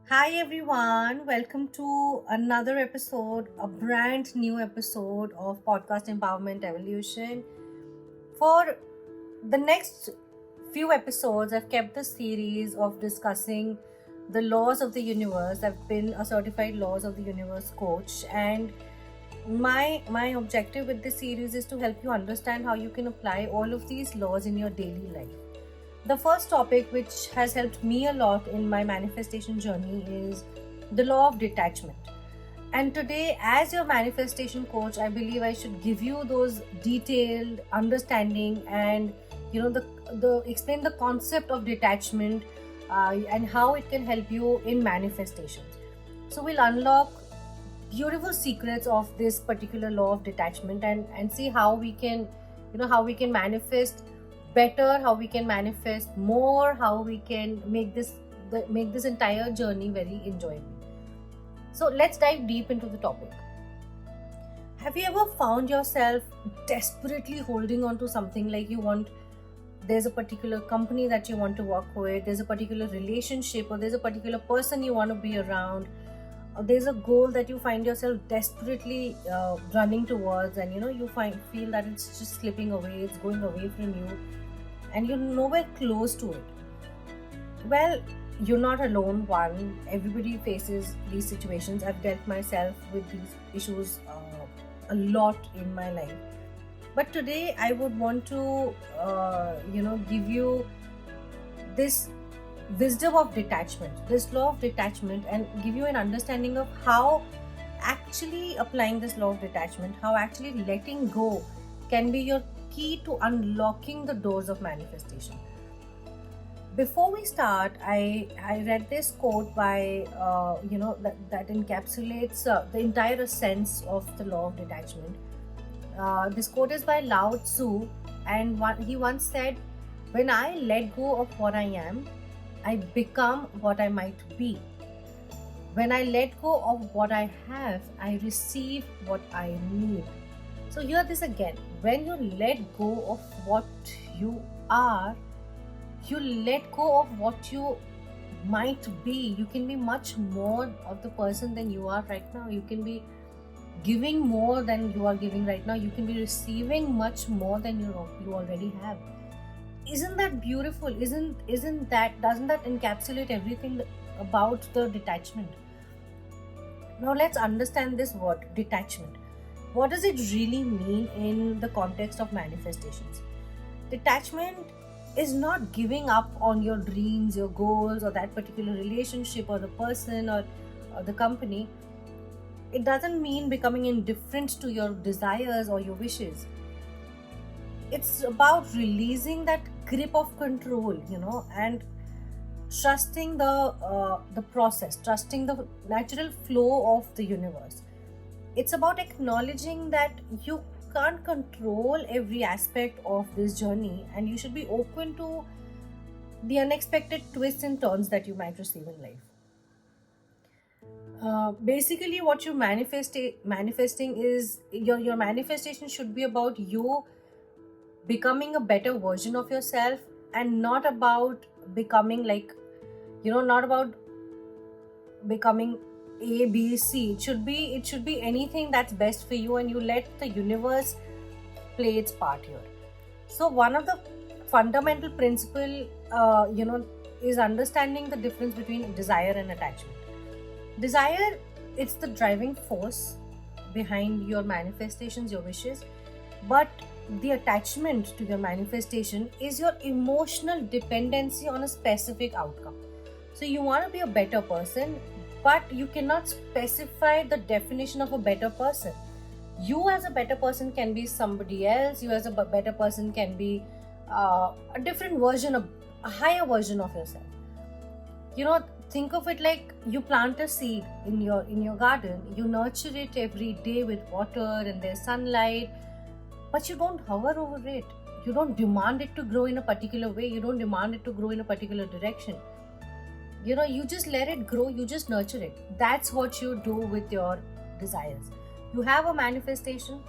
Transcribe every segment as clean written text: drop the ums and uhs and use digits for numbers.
Hi everyone, welcome to another episode, a brand new episode of Podcast Empowerment Evolution. For the next few episodes, I've kept the series of discussing the laws of the universe. I've been a certified laws of the universe coach, and my objective with this series is to help you understand how you can apply all of these laws in your daily life. The first topic, which has helped me a lot in my manifestation journey, is the law of detachment. And today, as your manifestation coach, I believe I should give you those detailed understanding and the explain the concept of detachment and how it can help you in manifestations. So we'll unlock beautiful secrets of this particular law of detachment and see how we can manifest better, how we can manifest more, how we can make this entire journey very enjoyable. So let's dive deep into the topic. Have you ever found yourself desperately holding on to something, like there's a particular company that you want to work with, there's a particular relationship, or there's a particular person you want to be around, or there's a goal that you find yourself desperately running towards, and you feel that it's just slipping away, it's going away from you, and you're nowhere close to it? Well, you're not alone. One, everybody faces these situations. I've dealt myself with these issues a lot in my life. But today I would want to give you this wisdom of detachment, this law of detachment, and give you an understanding of how actually applying this law of detachment, how actually letting go can be your key to unlocking the doors of manifestation. Before we start, I read this quote by that encapsulates the entire essence of the law of detachment. This quote is by Lao Tzu, and he once said, "When I let go of what I am, I become what I might be. When I let go of what I have, I receive what I need." So hear this again. When you let go of what you are, you let go of what you might be. You can be much more of the person than you are right now. You can be giving more than you are giving right now. You can be receiving much more than you already have. Isn't that beautiful? Doesn't that encapsulate everything about the detachment? Now let's understand this word detachment. What does it really mean in the context of manifestations? Detachment is not giving up on your dreams, your goals, or that particular relationship, or the person, or the company. It doesn't mean becoming indifferent to your desires or your wishes. It's about releasing that grip of control, and trusting the process, trusting the natural flow of the universe. It's about acknowledging that you can't control every aspect of this journey, and you should be open to the unexpected twists and turns that you might receive in life. Basically, what you're manifesting is your manifestation should be about you becoming a better version of yourself, and not about becoming not about becoming ABC. It should be anything that's best for you, and you let the universe play its part here. So one of the fundamental principle is understanding the difference between desire and attachment. Desire, it's the driving force behind your manifestations, your wishes, but the attachment to your manifestation is your emotional dependency on a specific outcome. So you want to be a better person, but you cannot specify the definition of a better person. You as a better person can be somebody else. You as a better person can be a different version, a higher version of yourself. Think of it like you plant a seed in your garden. You nurture it every day with water and there's sunlight, but you don't hover over it. You don't demand it to grow in a particular way. You don't demand it to grow in a particular direction. You just let it grow. You just nurture it. That's what you do with your desires. You have a manifestation,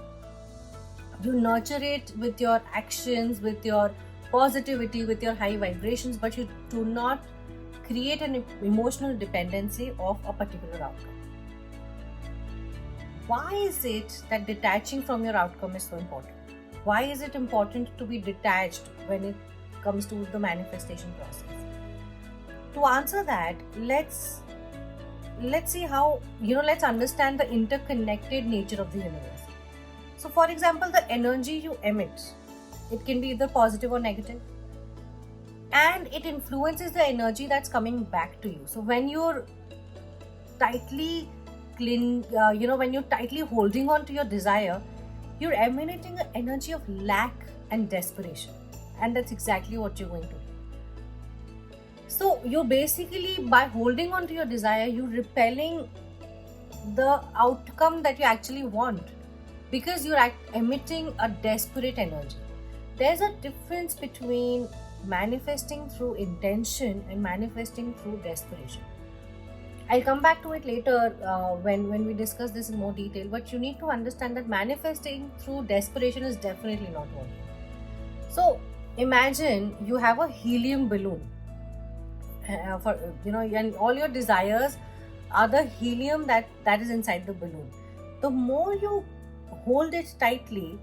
you nurture it with your actions, with your positivity, with your high vibrations, but you do not create an emotional dependency of a particular outcome. Why is it that detaching from your outcome is so important? Why is it important to be detached when it comes to the manifestation process? To answer that, let's see how, let's understand the interconnected nature of the universe. So for example, the energy you emit, it can be either positive or negative, and it influences the energy that's coming back to you. So when you're tightly when you're tightly holding on to your desire, you're emanating an energy of lack and desperation, and that's exactly what you're going to do. So you're basically, by holding on to your desire, you're repelling the outcome that you actually want, because you're emitting a desperate energy. There's a difference between manifesting through intention and manifesting through desperation. I'll come back to it later when we discuss this in more detail, but you need to understand that manifesting through desperation is definitely not working. So imagine you have a helium balloon, and all your desires are the helium that is inside the balloon. The more you hold it tightly,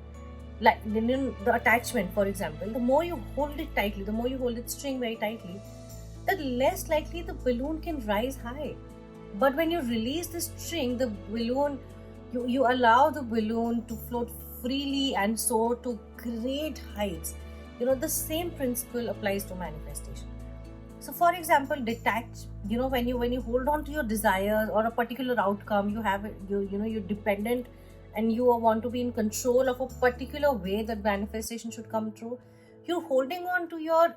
like the attachment, for example, the more you hold it tightly, the more you hold its string very tightly, the less likely the balloon can rise high. But when you release the string, the balloon, you allow the balloon to float freely and soar to great heights. The same principle applies to manifestation. So for example, when you hold on to your desires or a particular outcome, you're dependent, and you want to be in control of a particular way that manifestation should come true. You're holding on to you're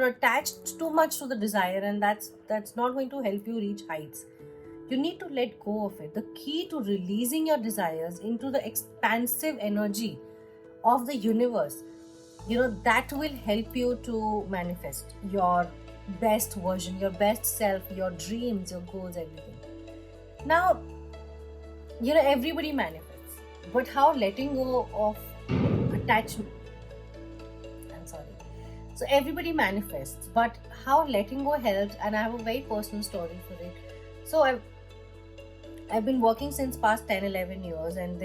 attached too much to the desire, and that's not going to help you reach heights. You need to let go of it. The key to releasing your desires into the expansive energy of the universe, that will help you to manifest your best version, your best self, your dreams, your goals, everything. Now, everybody manifests, but how letting go of attachment, so everybody manifests, but how letting go helps, and I have a very personal story for it. So I've been working since past 10-11 years, and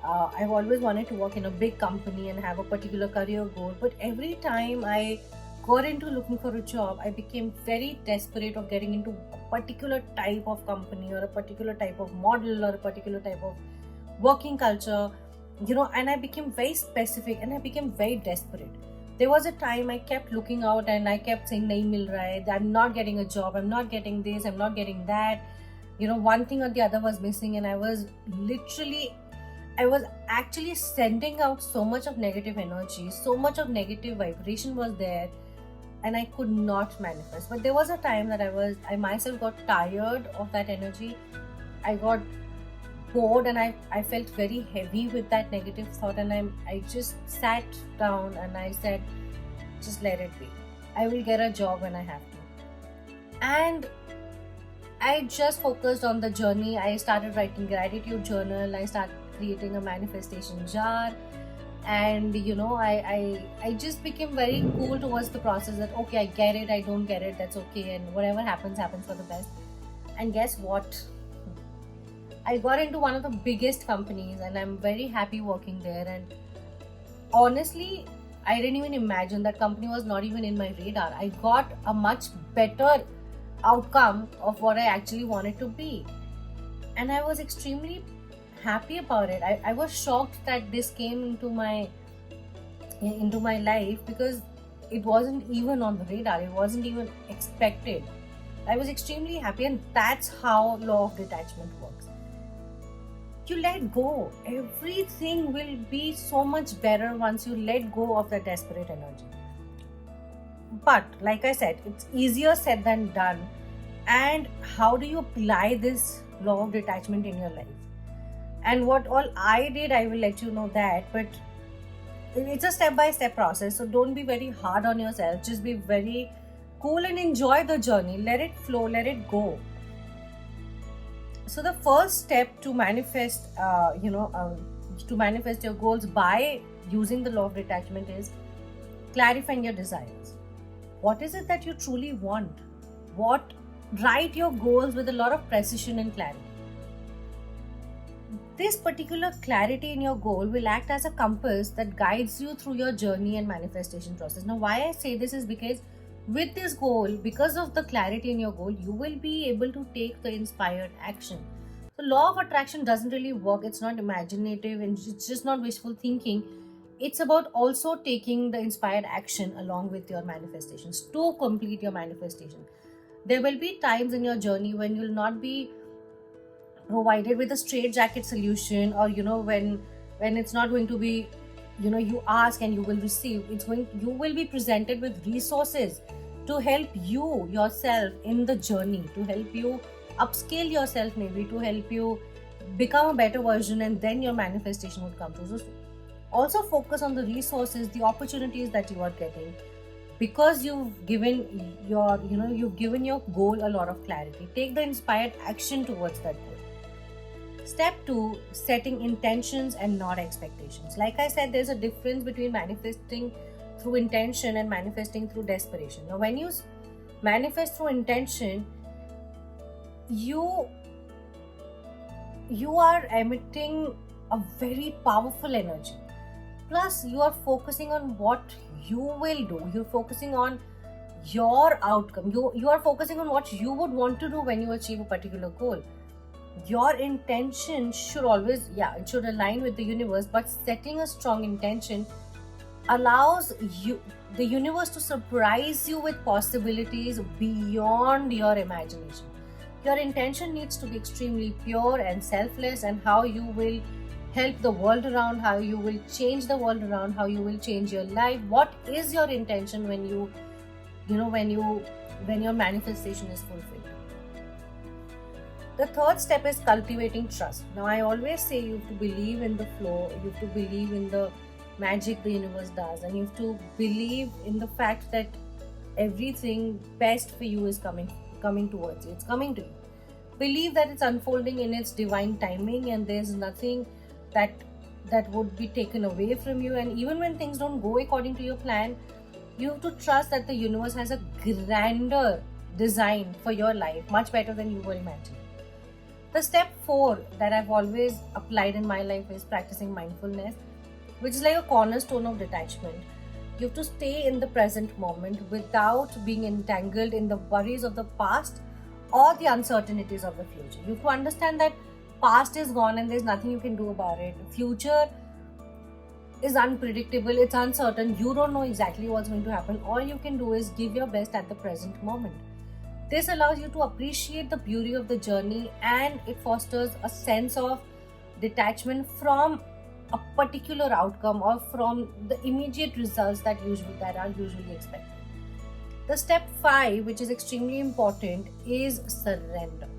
I've always wanted to work in a big company and have a particular career goal, but every time I got into looking for a job, I became very desperate of getting into a particular type of company or a particular type of model or a particular type of working culture, and I became very specific and I became very desperate. There was a time I kept looking out and I kept saying, nahi mil raha hai, I'm not getting a job, I'm not getting this, I'm not getting that. One thing or the other was missing, and I was actually sending out so much of negative energy, so much of negative vibration was there, and I could not manifest. But there was a time that I myself got tired of that energy. I got bored, and I felt very heavy with that negative thought, and I just sat down and I said, just let it be. I will get a job when I have to. And I just focused on the journey. I started writing gratitude journal. I started creating a manifestation jar, and I just became very cool towards the process, that okay, I get it, I don't get it, that's okay, and whatever happens for the best. And guess what? I got into one of the biggest companies, and I'm very happy working there. And honestly, I didn't even imagine that company was not even in my radar. I got a much better outcome of what I actually wanted to be, and I was extremely happy about it. I was shocked that this came into my life, because it wasn't even on the radar, it wasn't even expected. I was extremely happy, and that's how Law of Detachment works. You let go. Everything will be so much better once you let go of that desperate energy. But like I said, it's easier said than done. And how do you apply this Law of Detachment in your life? And what all I did, I will let you know that. But it's a step-by-step process, so don't be very hard on yourself. Just be very cool and enjoy the journey. Let it flow, let it go. So the first step to manifest your goals by using the Law of Detachment is clarifying your desires. What is it that you truly want? what write your goals with a lot of precision and clarity. This particular clarity in your goal will act as a compass that guides you through your journey and manifestation process. Now, why I say this is because with this goal, because of the clarity in your goal, you will be able to take the inspired action. The law of attraction doesn't really work. It's not imaginative and it's just not wishful thinking. It's about also taking the inspired action along with your manifestations to complete your manifestation. There will be times in your journey when you'll not be provided with a straight jacket solution, or when it's not going to be, you ask and you will receive. You will be presented with resources to help you yourself in the journey, to help you upscale yourself, maybe to help you become a better version, and then your manifestation would come through. So also focus on the resources, the opportunities that you are getting, because you've given your goal a lot of clarity. Take the inspired action towards that goal. Step 2, setting intentions and not expectations. Like I said, there's a difference between manifesting through intention and manifesting through desperation. Now, when you manifest through intention, you are emitting a very powerful energy. Plus, you are focusing on what you will do. You're focusing on your outcome. You are focusing on what you would want to do when you achieve a particular goal. Your intention should always, it should align with the universe, but setting a strong intention allows the universe to surprise you with possibilities beyond your imagination. Your intention needs to be extremely pure and selfless, and how you will help the world around, how you will change the world around, how you will change your life. What is your intention when your manifestation is fulfilled? The third step is cultivating trust. Now, I always say you have to believe in the flow, you have to believe in the magic the universe does, and you have to believe in the fact that everything best for you is coming towards you. It's coming to you. Believe that it's unfolding in its divine timing, and there's nothing that would be taken away from you. And even when things don't go according to your plan, you have to trust that the universe has a grander design for your life, much better than you were imagining. The step 4 that I've always applied in my life is practicing mindfulness, which is like a cornerstone of detachment. You have to stay in the present moment without being entangled in the worries of the past or the uncertainties of the future. You have to understand that past is gone and there's nothing you can do about it. Future is unpredictable, it's uncertain, you don't know exactly what's going to happen. All you can do is give your best at the present moment. This allows you to appreciate the beauty of the journey, and it fosters a sense of detachment from a particular outcome or from the immediate results that are usually expected. The step 5, which is extremely important, is surrender.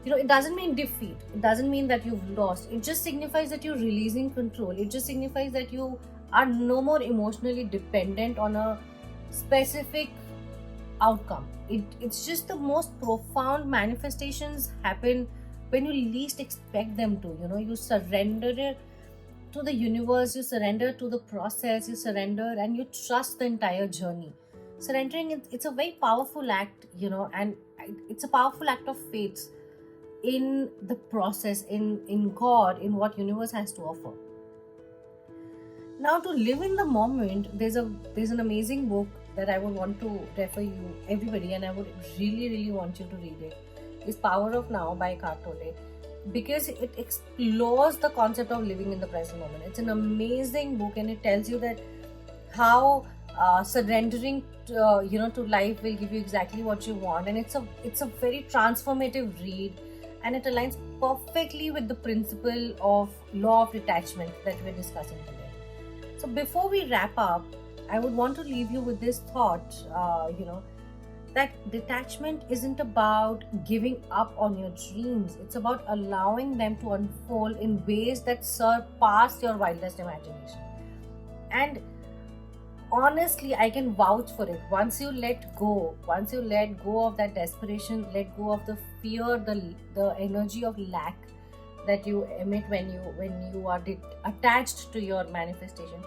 It doesn't mean defeat. It doesn't mean that you've lost. It just signifies that you're releasing control. It just signifies that you are no more emotionally dependent on a specific outcome. It's just the most profound manifestations happen when you least expect them to. You surrender it to the universe, you surrender to the process, you surrender and you trust the entire journey. Surrendering, it's a very powerful act, and it's a powerful act of faith in the process, in God, in what universe has to offer. Now, to live in the moment, there's an amazing book that I would want to refer you everybody, and I would really, really want you to read it. It's Power of Now by Eckhart Tolle, because it explores the concept of living in the present moment. It's an amazing book, and it tells you that how surrendering to life will give you exactly what you want, and it's a very transformative read, and it aligns perfectly with the principle of law of detachment that we're discussing today. So before we wrap up, I would want to leave you with this thought, that detachment isn't about giving up on your dreams. It's about allowing them to unfold in ways that surpass your wildest imagination. And honestly, I can vouch for it. Once you let go of that desperation, let go of the fear, the energy of lack that you emit when you are attached to your manifestation,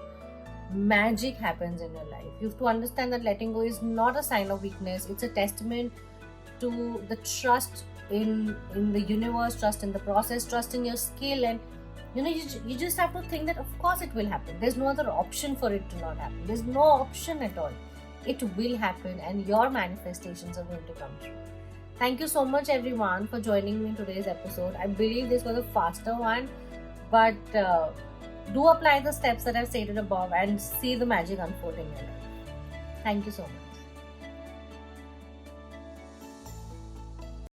magic happens in your life. You have to understand that letting go is not a sign of weakness. It's a testament to the trust in the universe, trust in the process, trust in your skill. And you just have to think that of course it will happen. There's no other option for it to not happen. There's no option at all. It will happen, and your manifestations are going to come true. Thank you so much everyone for joining me in today's episode. I believe this was a faster one, but do apply the steps that I've stated above and see the magic unfold in your life. Thank you so much.